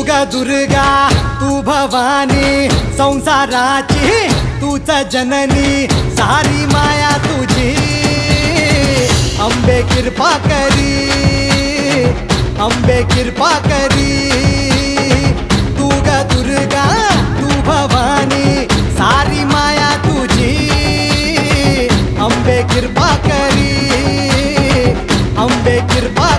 ग दुर्गा तू भवानी संसाराची तूच जननी सारी माया तुझी अंबे कृपा करी अंबे कृपा करी तू ग दुर्गा तू भवानी सारी माया तुझी अंबे कृपा करी अंबे कृपा